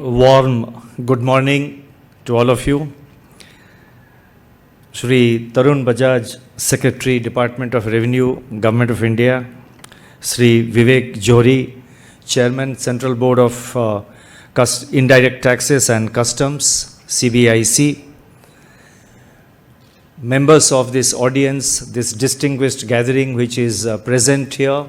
warm good morning to all of you. Shri Tarun Bajaj, Secretary, Department of Revenue, Government of India. Shri Vivek Johri, Chairman, Central Board of Indirect Taxes and Customs, CBIC. Members of this audience, this distinguished gathering which is present here.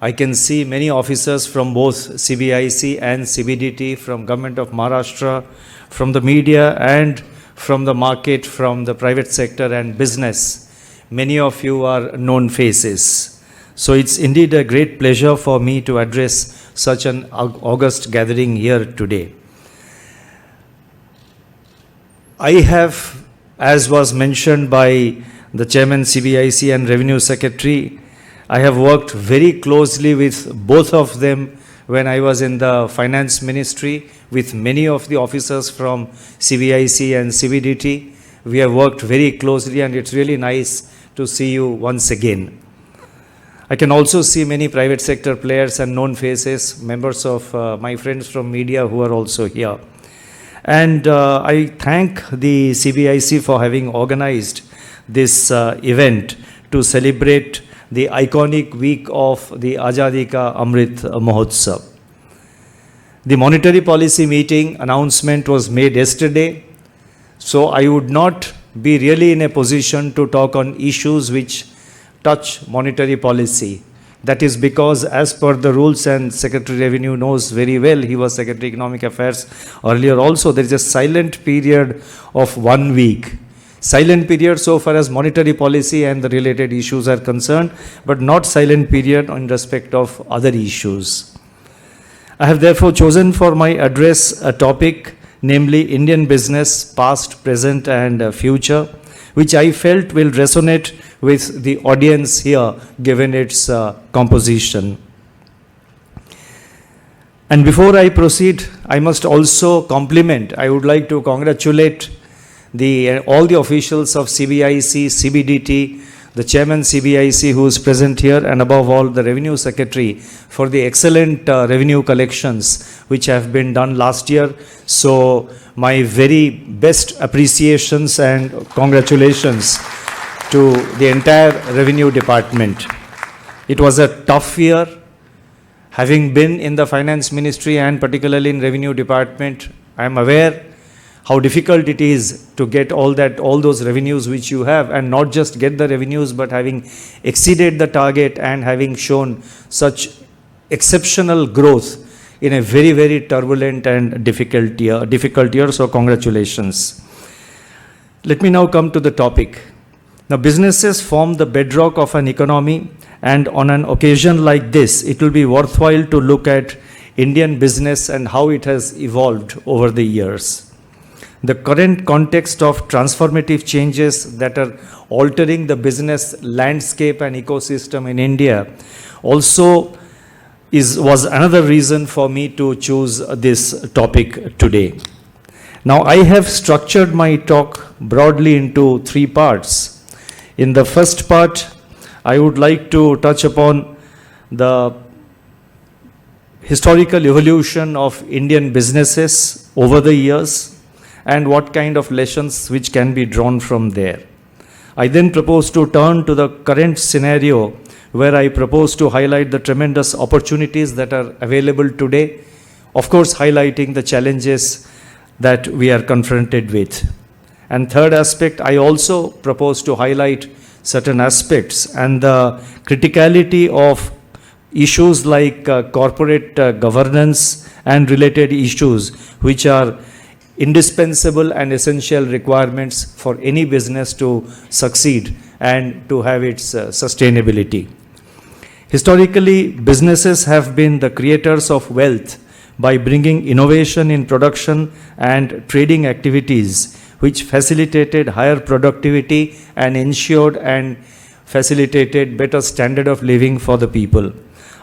I can see many officers from both CBIC and CBDT, from Government of Maharashtra, from the media and from the market, from the private sector and business. Many of you are known faces. So it's indeed a great pleasure for me to address such an august gathering here today. I have, as was mentioned by the Chairman CBIC and Revenue Secretary, I have worked very closely with both of them when I was in the Finance Ministry, with many of the officers from CBIC and CBDT. We have worked very closely and it's really nice to see you once again. I can also see many private sector players and known faces, members of my friends from media who are also here. And I thank the CBIC for having organized this event to celebrate the iconic week of the Azadi ka Amrit Mahotsav. The monetary policy meeting announcement was made yesterday, so I would not be really in a position to talk on issues which touch monetary policy. That is because as per the rules, and Secretary Revenue knows very well, he was Secretary Economic Affairs earlier also, there is a silent period of 1 week. Silent period so far as monetary policy and the related issues are concerned, but not silent period in respect of other issues. I have therefore chosen for my address a topic, namely Indian business, past, present and future, which I felt will resonate with the audience here given its composition. And before I proceed, I must also compliment, I would like to congratulate all the officials of CBIC, CBDT, the Chairman CBIC who is present here, and above all the Revenue Secretary for the excellent revenue collections which have been done last year. So my very best appreciations and congratulations to the entire Revenue Department. It was a tough year. Having been in the Finance Ministry and particularly in Revenue Department, I am aware how difficult it is to get all those revenues which you have, and not just get the revenues, but having exceeded the target and having shown such exceptional growth in a very, very turbulent and difficult year. So congratulations. Let me now come to the topic. Now, businesses form the bedrock of an economy, and on an occasion like this, it will be worthwhile to look at Indian business and how it has evolved over the years. The current context of transformative changes that are altering the business landscape and ecosystem in India also was another reason for me to choose this topic today. Now, I have structured my talk broadly into 3 parts. In the first part, I would like to touch upon the historical evolution of Indian businesses over the years, and what kind of lessons which can be drawn from there. I then propose to turn to the current scenario, where I propose to highlight the tremendous opportunities that are available today, of course highlighting the challenges that we are confronted with. And third aspect, I also propose to highlight certain aspects and the criticality of issues like corporate governance and related issues, which are indispensable and essential requirements for any business to succeed and to have its sustainability. Historically, businesses have been the creators of wealth by bringing innovation in production and trading activities, which facilitated higher productivity and ensured and facilitated better standard of living for the people.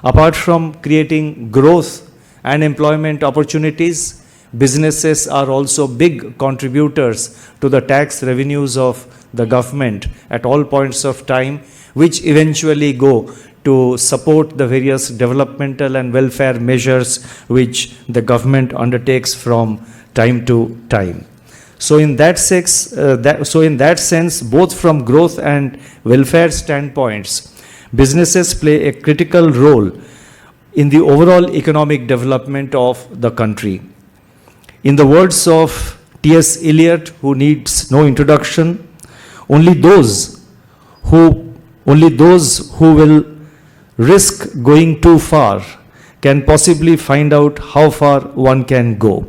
Apart from creating growth and employment opportunities, businesses are also big contributors to the tax revenues of the government at all points of time, which eventually go to support the various developmental and welfare measures which the government undertakes from time to time. So in that sense, both from growth and welfare standpoints, businesses play a critical role in the overall economic development of the country. In the words of T.S. Eliot, who needs no introduction, only those who will risk going too far can possibly find out how far one can go.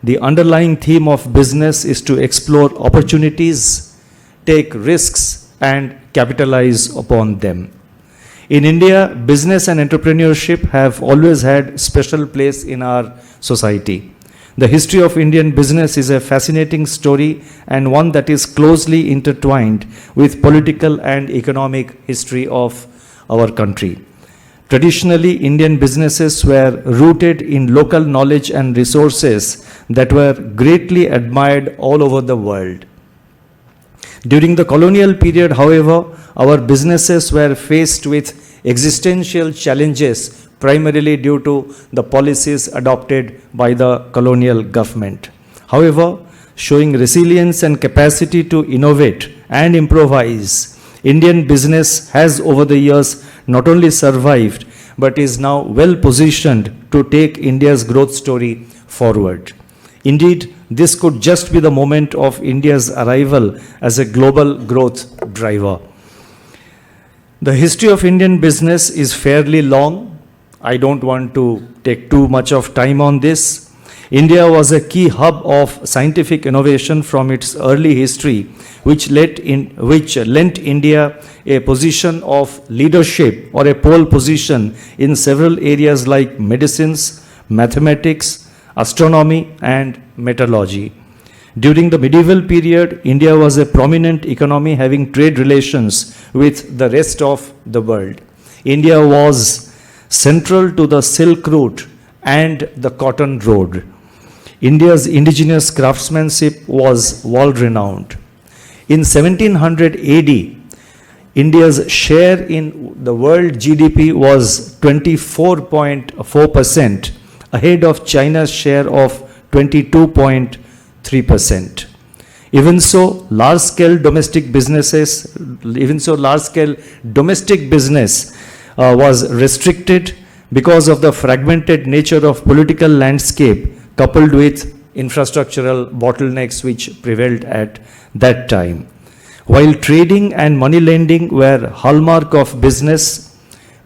The underlying theme of business is to explore opportunities, take risks, and capitalize upon them. In India, business and entrepreneurship have always had special place in our society. The history of Indian business is a fascinating story and one that is closely intertwined with political and economic history of our country. Traditionally, Indian businesses were rooted in local knowledge and resources that were greatly admired all over the world. During the colonial period, however, our businesses were faced with existential challenges, primarily due to the policies adopted by the colonial government. However, showing resilience and capacity to innovate and improvise, Indian business has over the years not only survived, but is now well positioned to take India's growth story forward. Indeed, this could just be the moment of India's arrival as a global growth driver. The history of Indian business is fairly long. I don't want to take too much of time on this. India was a key hub of scientific innovation from its early history, which lent India a position of leadership or a pole position in several areas like medicines, mathematics, astronomy, and metallurgy. During the medieval period, India was a prominent economy having trade relations with the rest of the world. India was central to the Silk Route and the Cotton Road. India's indigenous craftsmanship was world-renowned. In 1700 AD, India's share in the world GDP was 24.4%, ahead of China's share of 22.3%. Even so, large-scale domestic business was restricted because of the fragmented nature of political landscape coupled with infrastructural bottlenecks which prevailed at that time. While trading and money lending were hallmark of business,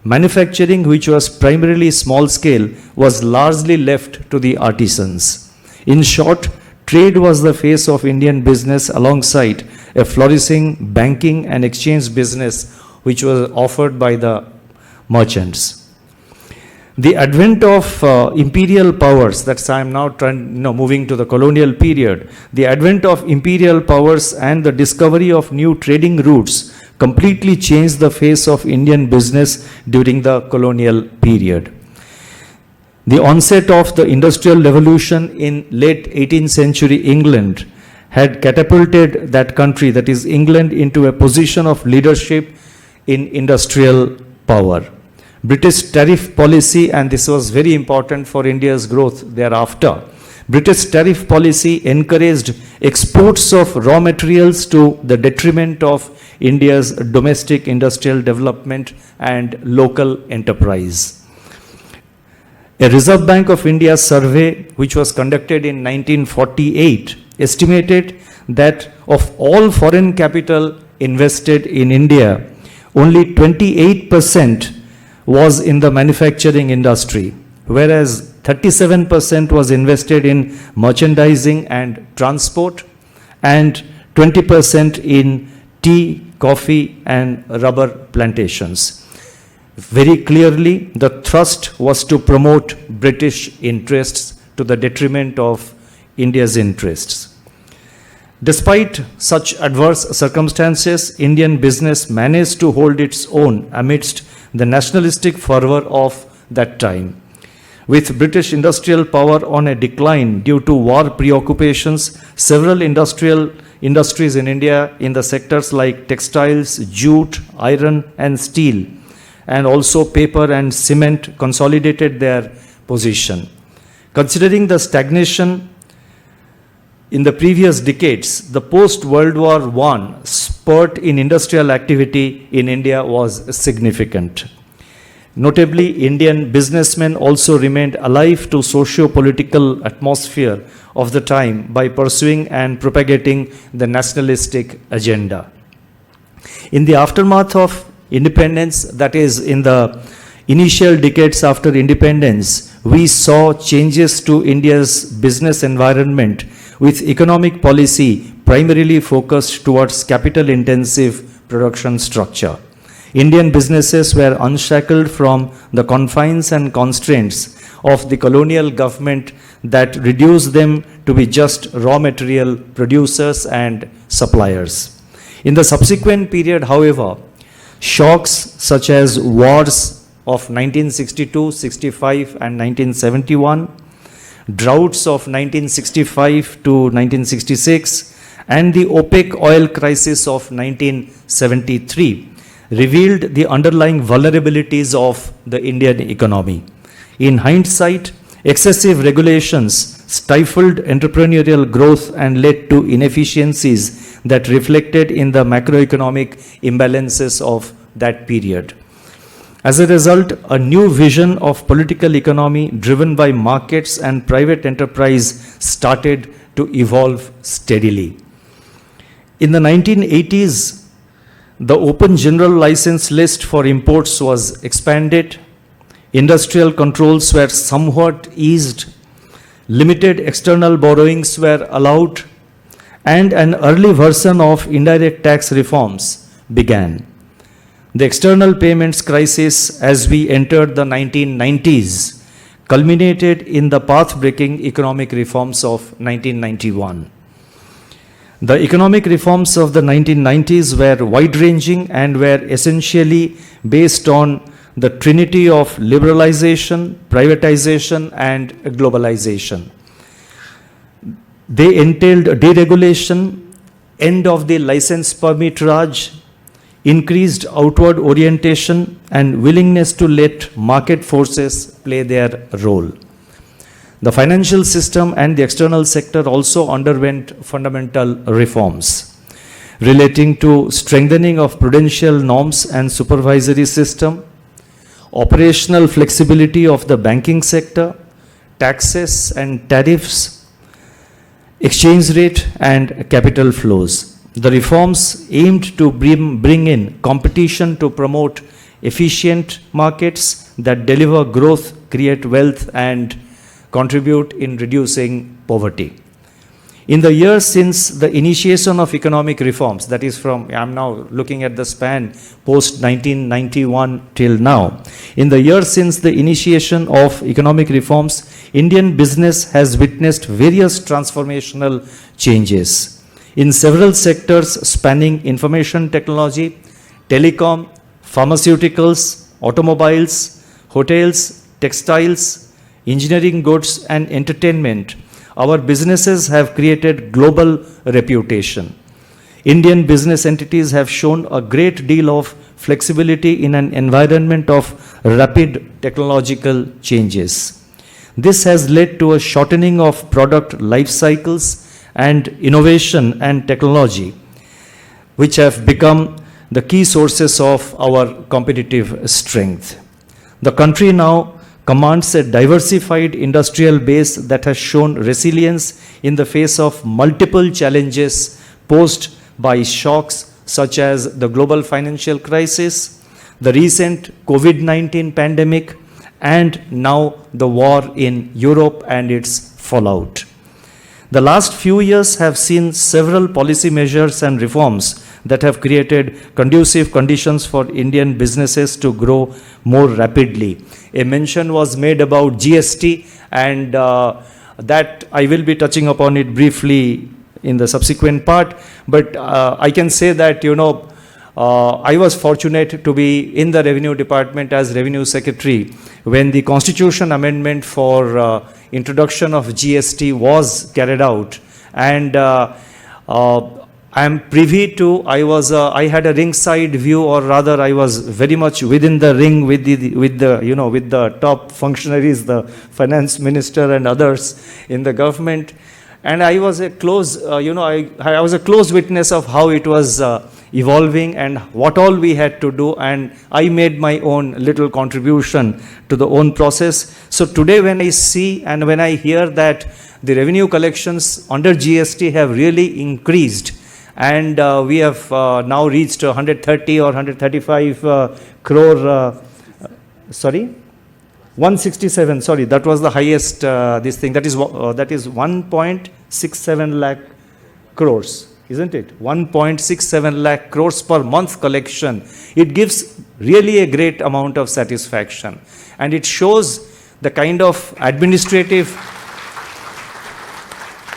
manufacturing, which was primarily small scale, was largely left to the artisans. In short, trade was the face of Indian business alongside a flourishing banking and exchange business which was offered by the merchants. The advent of imperial powers, that's I am now moving to the colonial period, the advent of imperial powers and the discovery of new trading routes completely changed the face of Indian business during the colonial period. The onset of the Industrial Revolution in late 18th century England had catapulted that country, that is England, into a position of leadership in industrial power. British tariff policy, and this was very important for India's growth thereafter, British tariff policy encouraged exports of raw materials to the detriment of India's domestic industrial development and local enterprise. A Reserve Bank of India survey, which was conducted in 1948, estimated that of all foreign capital invested in India, only 28% was in the manufacturing industry, whereas 37% was invested in merchandising and transport, and 20% in tea, coffee, and rubber plantations. Very clearly, the thrust was to promote British interests to the detriment of India's interests. Despite such adverse circumstances, Indian business managed to hold its own amidst the nationalistic fervor of that time. With British industrial power on a decline due to war preoccupations, several industries in India in the sectors like textiles, jute, iron, and steel and also paper and cement consolidated their position. Considering the stagnation in the previous decades, the post-World War I spurt in industrial activity in India was significant. Notably, Indian businessmen also remained alive to socio-political atmosphere of the time by pursuing and propagating the nationalistic agenda. In the aftermath of independence, that is, in the initial decades after independence, we saw changes to India's business environment with economic policy primarily focused towards capital-intensive production structure. Indian businesses were unshackled from the confines and constraints of the colonial government that reduced them to be just raw material producers and suppliers. In the subsequent period, however, shocks such as wars of 1962, 65 and 1971, droughts of 1965 to 1966, and the OPEC oil crisis of 1973 revealed the underlying vulnerabilities of the Indian economy. In hindsight, excessive regulations stifled entrepreneurial growth and led to inefficiencies that reflected in the macroeconomic imbalances of that period. As a result, a new vision of political economy driven by markets and private enterprise started to evolve steadily. In the 1980s, the open general license list for imports was expanded, industrial controls were somewhat eased, limited external borrowings were allowed, and an early version of indirect tax reforms began. The external payments crisis as we entered the 1990s culminated in the path-breaking economic reforms of 1991. The economic reforms of the 1990s were wide-ranging and were essentially based on the trinity of liberalization, privatization, and globalization. They entailed deregulation, end of the license permit Raj, increased outward orientation, and willingness to let market forces play their role. The financial system and the external sector also underwent fundamental reforms relating to strengthening of prudential norms and supervisory system, operational flexibility of the banking sector, taxes and tariffs, exchange rate and capital flows. The reforms aimed to bring in competition to promote efficient markets that deliver growth, create wealth, and contribute in reducing poverty. In the years since the initiation of economic reforms, that is from, I'm now looking at the span post 1991 till now. In the years since the initiation of economic reforms, Indian business has witnessed various transformational changes in several sectors spanning information technology, telecom, pharmaceuticals, automobiles, hotels, textiles, engineering goods, and entertainment. Our businesses have created global reputation. Indian business entities have shown a great deal of flexibility in an environment of rapid technological changes. This has led to a shortening of product life cycles and innovation and technology, which have become the key sources of our competitive strength. The country now commands a diversified industrial base that has shown resilience in the face of multiple challenges posed by shocks such as the global financial crisis, the recent COVID-19 pandemic, and now the war in Europe and its fallout. The last few years have seen several policy measures and reforms that have created conducive conditions for Indian businesses to grow more rapidly. A mention was made about GST, and that I will be touching upon it briefly in the subsequent part. But I can say that, I was fortunate to be in the Revenue Department as Revenue Secretary when the Constitution Amendment for introduction of GST was carried out. And I am privy to, I had a ringside view, or rather I was very much within the ring with the top functionaries, the finance minister and others in the government. And I was a close, I was a close witness of how it was evolving and what all we had to do. And I made my own little contribution to the own process. So today when I see and when I hear that the revenue collections under GST have really increased, and we have now reached 130 or 135 crore, 167, sorry, that was the highest, this thing, that is 1.67 lakh crores, isn't it? 1.67 lakh crores per month collection. It gives really a great amount of satisfaction. And it shows the kind of administrative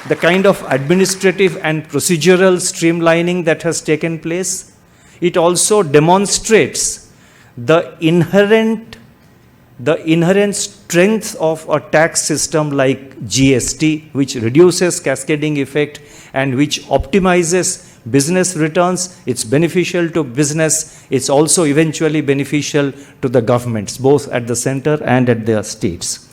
and procedural streamlining that has taken place. It also demonstrates the inherent strength of a tax system like GST, which reduces cascading effect and which optimizes business returns. It's beneficial to business. It's also eventually beneficial to the governments, both at the center and at the states.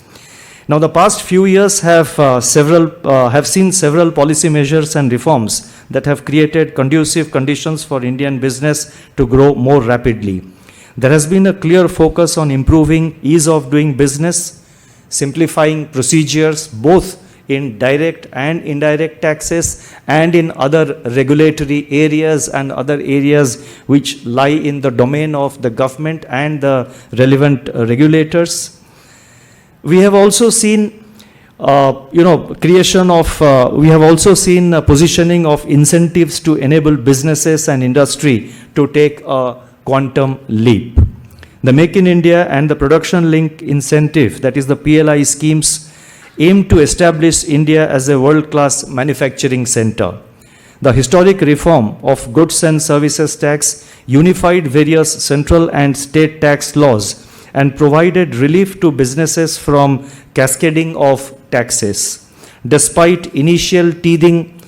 Now, the past few years have seen several policy measures and reforms that have created conducive conditions for Indian business to grow more rapidly. There has been a clear focus on improving ease of doing business, simplifying procedures both in direct and indirect taxes and in other regulatory areas and other areas which lie in the domain of the government and the relevant regulators. We have also seen, positioning of incentives to enable businesses and industry to take a quantum leap. The Make in India and the Production Link Incentive, that is the PLI schemes, aim to establish India as a world-class manufacturing center. The historic reform of goods and services tax unified various central and state tax laws and provided relief to businesses from cascading of taxes. Despite initial teething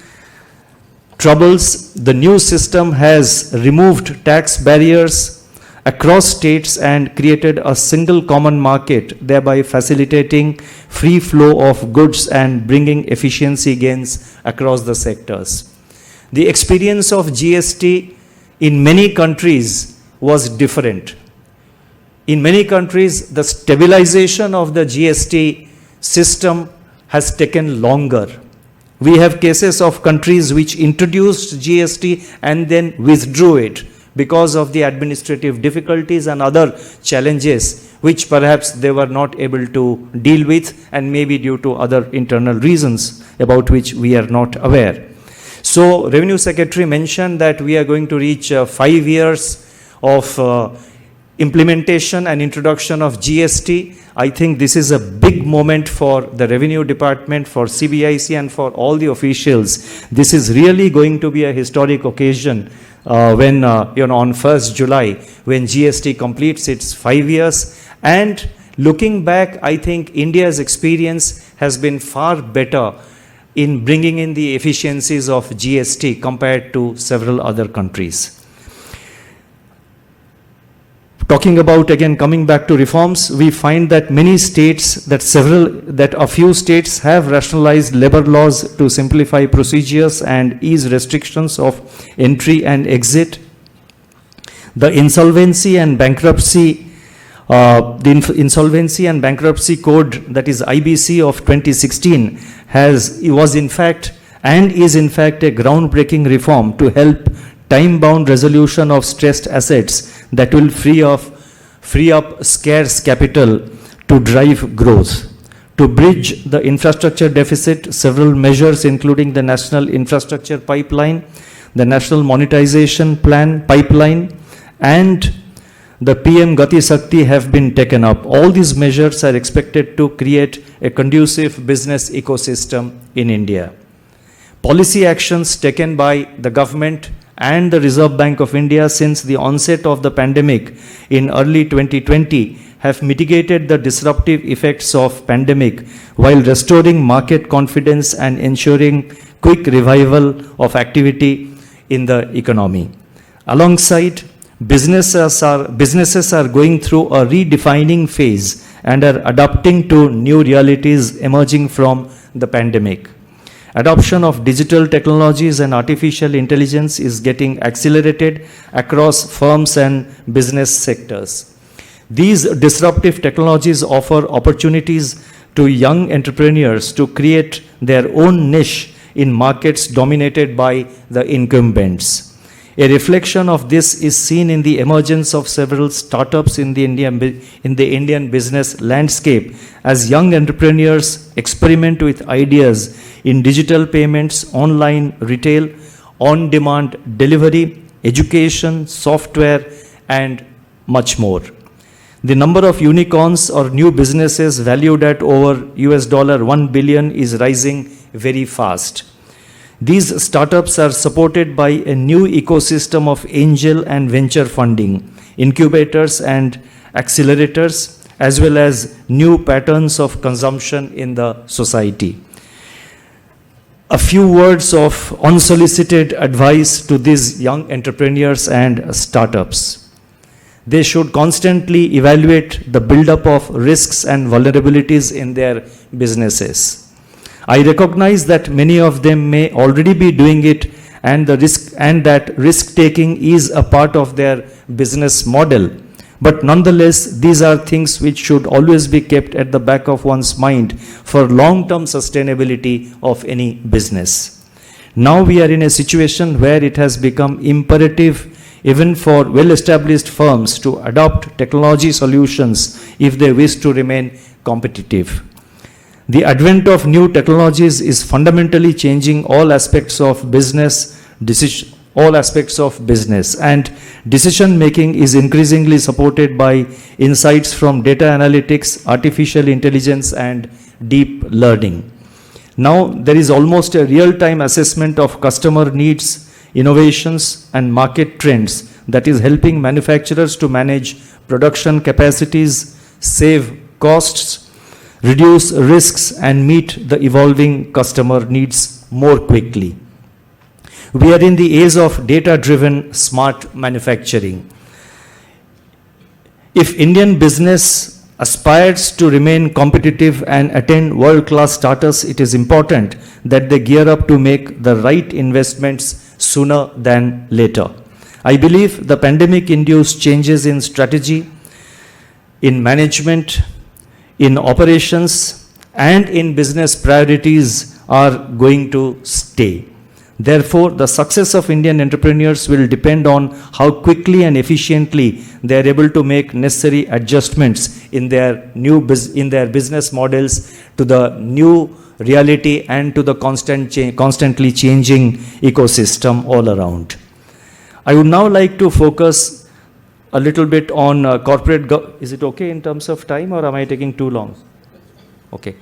troubles, the new system has removed tax barriers across states and created a single common market, thereby facilitating free flow of goods and bringing efficiency gains across the sectors. The experience of GST in many countries was different. In many countries, the stabilization of the GST system has taken longer. We have cases of countries which introduced GST and then withdrew it because of the administrative difficulties and other challenges which perhaps they were not able to deal with, and maybe due to other internal reasons about which we are not aware. So, Revenue Secretary mentioned that we are going to reach 5 years of implementation and introduction of GST. I think this is a big moment for the Revenue Department, for CBIC and for all the officials. This is really going to be a historic occasion when, on 1st July, when GST completes its 5 years. And looking back, I think India's experience has been far better in bringing in the efficiencies of GST compared to several other countries. Talking about, again, coming back to reforms, we find that many states, that a few states have rationalized labor laws to simplify procedures and ease restrictions of entry and exit. The Insolvency and Bankruptcy Code, that is IBC of 2016, is in fact a groundbreaking reform to help time-bound resolution of stressed assets that will free up scarce capital to drive growth. To bridge the infrastructure deficit, several measures including the National Infrastructure Pipeline, the National Monetization Plan Pipeline, and the PM Gati Shakti have been taken up. All these measures are expected to create a conducive business ecosystem in India. Policy actions taken by the government and the Reserve Bank of India since the onset of the pandemic in early 2020 have mitigated the disruptive effects of pandemic while restoring market confidence and ensuring quick revival of activity in the economy. Alongside, businesses are going through a redefining phase and are adapting to new realities emerging from the pandemic. Adoption of digital technologies and artificial intelligence is getting accelerated across firms and business sectors. These disruptive technologies offer opportunities to young entrepreneurs to create their own niche in markets dominated by the incumbents. A reflection of this is seen in the emergence of several startups in the Indian business landscape as young entrepreneurs experiment with ideas in digital payments, online retail, on-demand delivery, education, software, and much more. The number of unicorns or new businesses valued at over $1 billion is rising very fast. These startups are supported by a new ecosystem of angel and venture funding, incubators and accelerators, as well as new patterns of consumption in the society. A few words of unsolicited advice to these young entrepreneurs and startups. They should constantly evaluate the buildup of risks and vulnerabilities in their businesses. I recognize that many of them may already be doing it and that risk taking is a part of their business model. But nonetheless, these are things which should always be kept at the back of one's mind for long-term sustainability of any business. Now we are in a situation where it has become imperative even for well-established firms to adopt technology solutions if they wish to remain competitive. The advent of new technologies is fundamentally changing all aspects of business, and decision making is increasingly supported by insights from data analytics, artificial intelligence, and deep learning. Now there is almost a real-time assessment of customer needs, innovations, and market trends that is helping manufacturers to manage production capacities, save costs, reduce risks, and meet the evolving customer needs more quickly. We are in the age of data-driven smart manufacturing. If Indian business aspires to remain competitive and attain world-class status, it is important that they gear up to make the right investments sooner than later. I believe the pandemic-induced changes in strategy, in management, in operations, and in business priorities are going to stay. Therefore, the success of Indian entrepreneurs will depend on how quickly and efficiently they are able to make necessary adjustments in their business models to the new reality and to the constantly changing ecosystem all around. I would now like to focus a little bit on corporate is it okay in terms of time, or am I taking too long? Okay.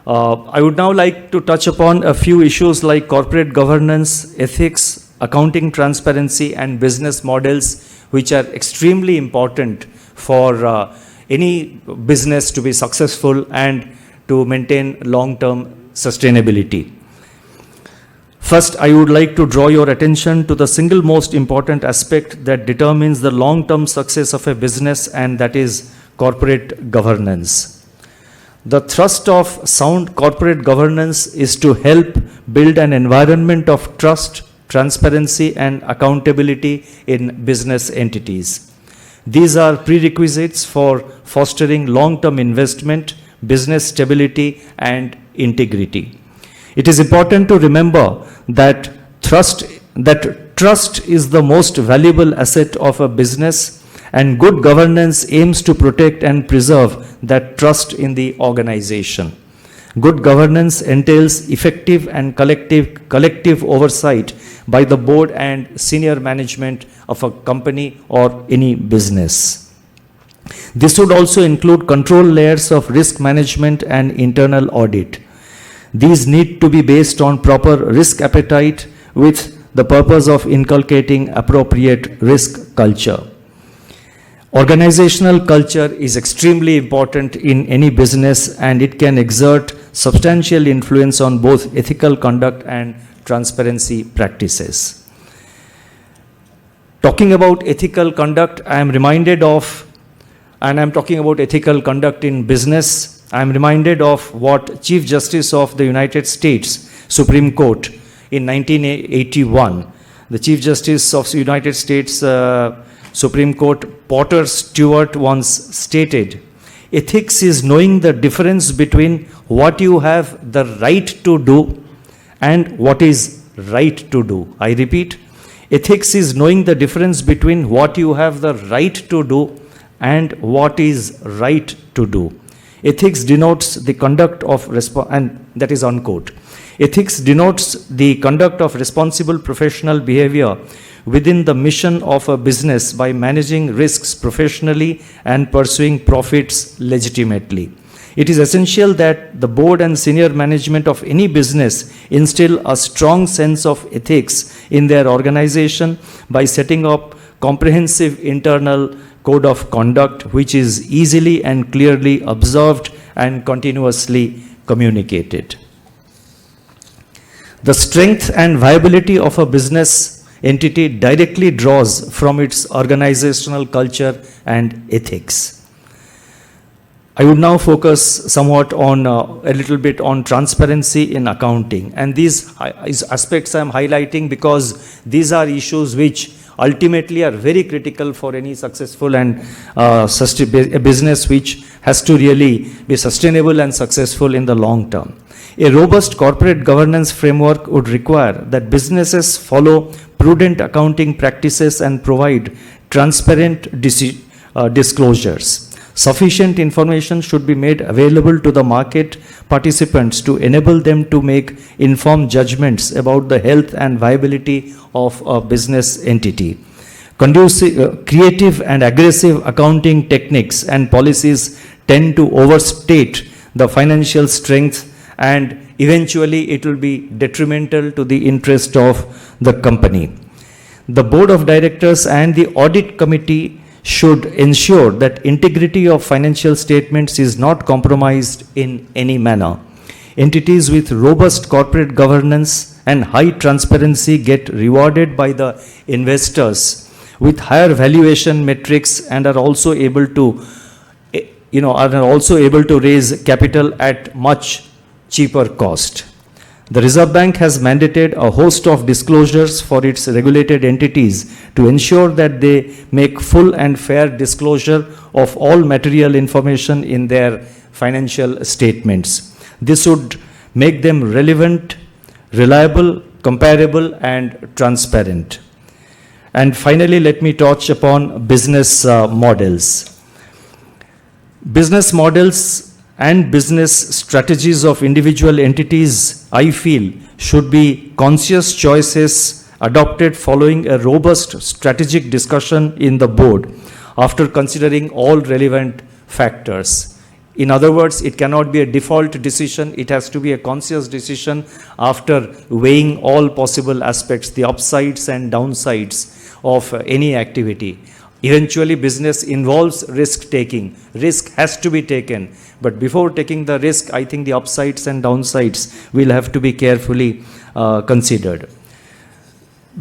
I would now like to touch upon a few issues like corporate governance, ethics, accounting transparency, and business models, which are extremely important for any business to be successful and to maintain long-term sustainability. First, I would like to draw your attention to the single most important aspect that determines the long-term success of a business, and that is corporate governance. The thrust of sound corporate governance is to help build an environment of trust, transparency, and accountability in business entities. These are prerequisites for fostering long-term investment, business stability, and integrity. It is important to remember that trust is the most valuable asset of a business, and good governance aims to protect and preserve that trust in the organization. Good governance entails effective and collective oversight by the board and senior management of a company or any business. This would also include control layers of risk management and internal audit. These need to be based on proper risk appetite with the purpose of inculcating appropriate risk culture. Organizational culture is extremely important in any business, and it can exert substantial influence on both ethical conduct and transparency practices. Talking about ethical conduct, I am reminded of, and I am talking about ethical conduct in business, I am reminded of what Chief Justice of the United States Supreme Court in 1981, the Chief Justice of the United States Supreme Court, Potter Stewart, once stated, ethics is knowing the difference between what you have the right to do and what is right to do. I repeat, ethics is knowing the difference between what you have the right to do and what is right to do. Ethics denotes the conduct of and that is unquote. Ethics denotes the conduct of responsible professional behavior within the mission of a business by managing risks professionally and pursuing profits legitimately. It is essential that the board and senior management of any business instill a strong sense of ethics in their organization by setting up comprehensive internal code of conduct which is easily and clearly observed and continuously communicated. The strength and viability of a business entity directly draws from its organizational culture and ethics. I would now focus somewhat on a little bit on transparency in accounting, and these aspects I am highlighting because these are issues which ultimately are very critical for any successful and a business which has to really be sustainable and successful in the long term. A robust corporate governance framework would require that businesses follow prudent accounting practices and provide transparent disclosures. Sufficient information should be made available to the market participants to enable them to make informed judgments about the health and viability of a business entity. Creative and aggressive accounting techniques and policies tend to overstate the financial strength, and eventually it will be detrimental to the interest of the company. The board of directors and the audit committee should ensure that integrity of financial statements is not compromised in any manner. Entities with robust corporate governance and high transparency get rewarded by the investors with higher valuation metrics and are also able to raise capital at much cheaper cost. The Reserve Bank has mandated a host of disclosures for its regulated entities to ensure that they make full and fair disclosure of all material information in their financial statements. This would make them relevant, reliable, comparable, and transparent. And finally, let me touch upon business models. Business models and business strategies of individual entities, I feel, should be conscious choices adopted following a robust strategic discussion in the board after considering all relevant factors. In other words, it cannot be a default decision, it has to be a conscious decision after weighing all possible aspects, the upsides and downsides of any activity. Eventually, business involves risk taking. Risk has to be taken. But before taking the risk, I think the upsides and downsides will have to be carefully considered.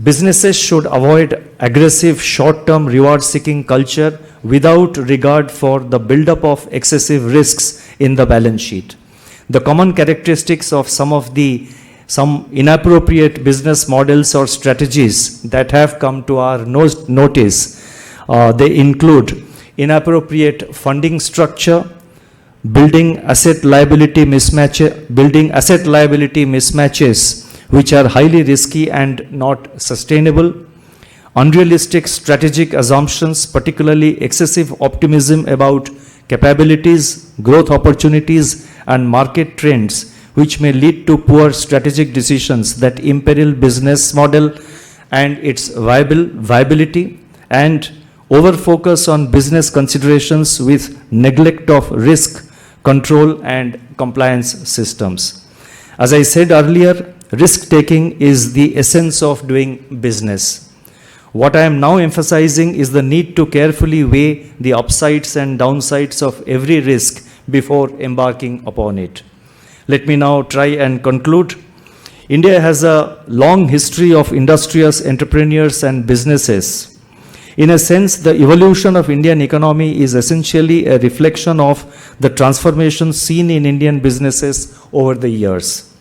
Businesses should avoid aggressive short-term reward-seeking culture without regard for the build-up of excessive risks in the balance sheet. The common characteristics of some inappropriate business models or strategies that have come to our notice, they include inappropriate funding structure, building asset liability mismatches which are highly risky and not sustainable, unrealistic strategic assumptions, particularly excessive optimism about capabilities, growth opportunities, and market trends, which may lead to poor strategic decisions that imperil business model and its viability, and over-focus on business considerations with neglect of risk, control, and compliance systems. As I said earlier, risk-taking is the essence of doing business. What I am now emphasizing is the need to carefully weigh the upsides and downsides of every risk before embarking upon it. Let me now try and conclude. India has a long history of industrious entrepreneurs and businesses In a sense, the evolution of Indian economy is essentially a reflection of the transformation seen in Indian businesses over the years.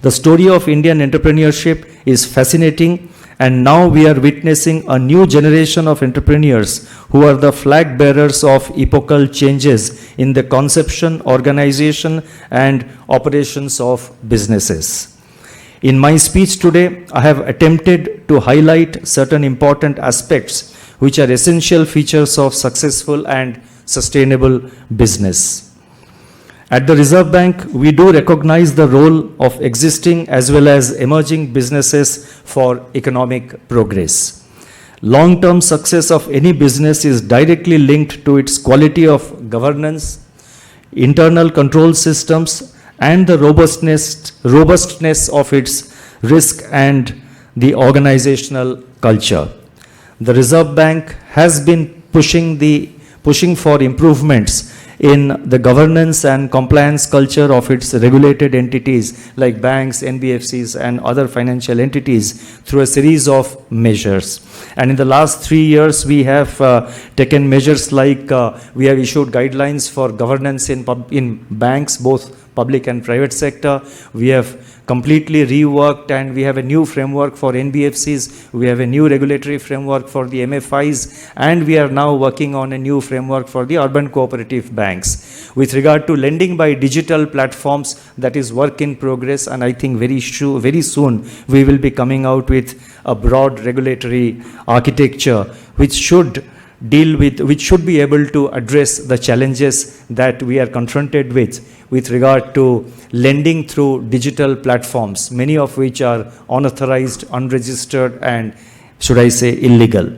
The story of Indian entrepreneurship is fascinating, and now we are witnessing a new generation of entrepreneurs who are the flag bearers of epochal changes in the conception, organization, and operations of businesses. In my speech today, I have attempted to highlight certain important aspects which are essential features of successful and sustainable business. At the Reserve Bank, we do recognize the role of existing as well as emerging businesses for economic progress. Long-term success of any business is directly linked to its quality of governance, internal control systems, and the robustness of its risk and the organizational culture. The Reserve Bank has been pushing for improvements in the governance and compliance culture of its regulated entities like banks, NBFCs, and other financial entities through a series of measures. And in the last 3 years, we have taken measures like we have issued guidelines for governance in banks, both public and private sector. We have completely reworked, and we have a new framework for NBFCs. We have a new regulatory framework for the MFIs, and we are now working on a new framework for the urban cooperative banks. With regard to lending by digital platforms, that is work in progress, and I think very soon we will be coming out with a broad regulatory architecture which should be able to address the challenges that we are confronted with regard to lending through digital platforms, many of which are unauthorized, unregistered, and, should I say, illegal.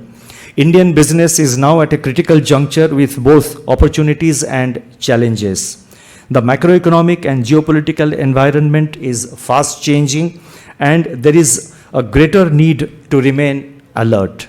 Indian business is now at a critical juncture with both opportunities and challenges. The macroeconomic and geopolitical environment is fast changing, and there is a greater need to remain alert.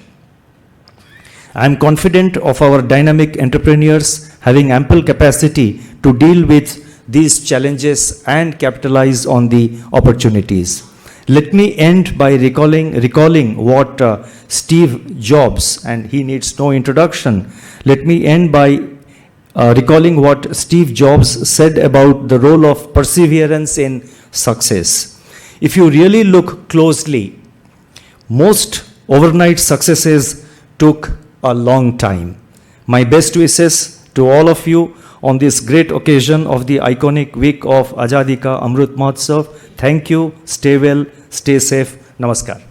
I am confident of our dynamic entrepreneurs having ample capacity to deal with these challenges and capitalize on the opportunities. Let me end by recalling what Steve Jobs, and he needs no introduction. Let me end by recalling what Steve Jobs said about the role of perseverance in success. If you really look closely, most overnight successes took a long time. My best wishes to all of you on this great occasion of the iconic week of Azadi Ka Amrit Mahotsav. Thank you. Stay well. Stay safe. Namaskar.